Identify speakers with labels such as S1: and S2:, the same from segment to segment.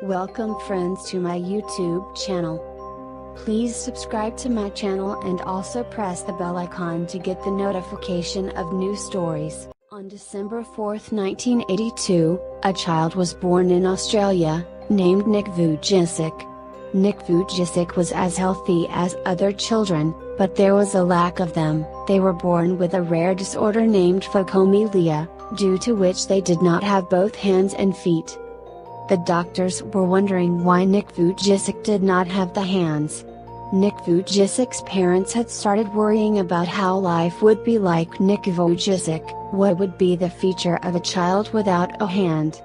S1: Welcome friends to my YouTube channel. Please subscribe to my channel and also press the bell icon to get the notification of new stories. On December 4, 1982, a child was born in Australia, named Nick Vujicic. Nick Vujicic was as healthy as other children, but there was a lack of them. They were born with a rare disorder named phocomelia, due to which they did not have both hands and feet. The doctors were wondering why Nick Vujicic did not have the hands. Nick Vujicic's parents had started worrying about how life would be like Nick Vujicic, what would be the future of a child without a hand.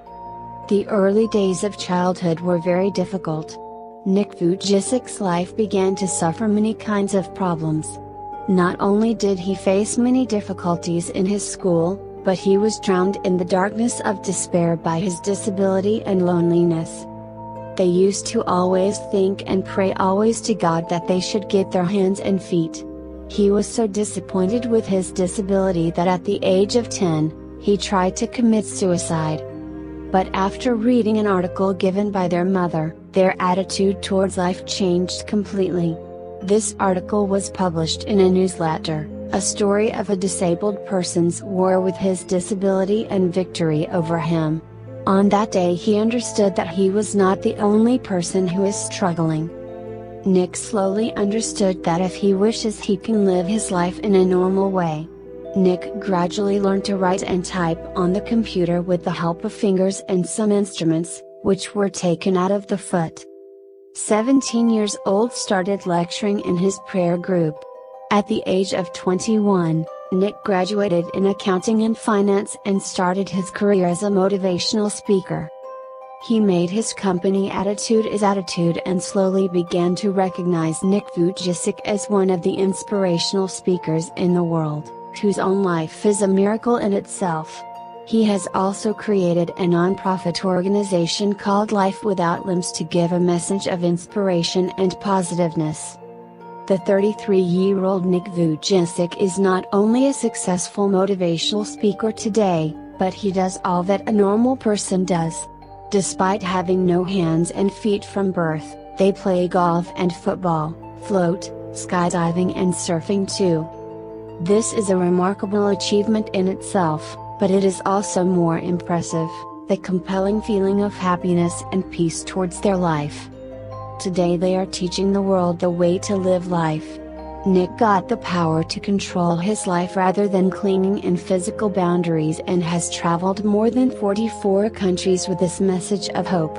S1: The early days of childhood were very difficult. Nick Vujicic's life began to suffer many kinds of problems. Not only did he face many difficulties in his school, but he was drowned in the darkness of despair by his disability and loneliness. They used to always think and pray always to God that they should get their hands and feet. He was so disappointed with his disability that at the age of 10, he tried to commit suicide. But after reading an article given by their mother, their attitude towards life changed completely. This article was published in a newsletter, a story of a disabled person's war with his disability and victory over him. On that day he understood that he was not the only person who is struggling. Nick slowly understood that if he wishes he can live his life in a normal way. Nick gradually learned to write and type on the computer with the help of fingers and some instruments, which were taken out of the foot. 17 years old started lecturing in his prayer group. At the age of 21, Nick graduated in accounting and finance and started his career as a motivational speaker. He made his company Attitude is Attitude and slowly began to recognize Nick Vujicic as one of the inspirational speakers in the world, whose own life is a miracle in itself. He has also created a non-profit organization called Life Without Limbs to give a message of inspiration and positiveness. The 33-year-old Nick Vujicic is not only a successful motivational speaker today, but he does all that a normal person does. Despite having no hands and feet from birth, they play golf and football, float, skydiving and surfing too. This is a remarkable achievement in itself, but it is also more impressive, the compelling feeling of happiness and peace towards their life. Today they are teaching the world the way to live life. Nick got the power to control his life rather than clinging in physical boundaries and has traveled more than 44 countries with this message of hope.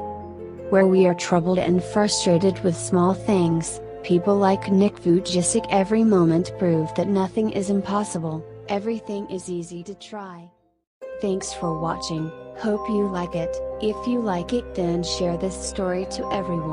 S1: Where we are troubled and frustrated with small things, people like Nick Vujicic every moment prove that nothing is impossible, everything is easy to try. Thanks for watching, hope you like it. If you like it then share this story to everyone.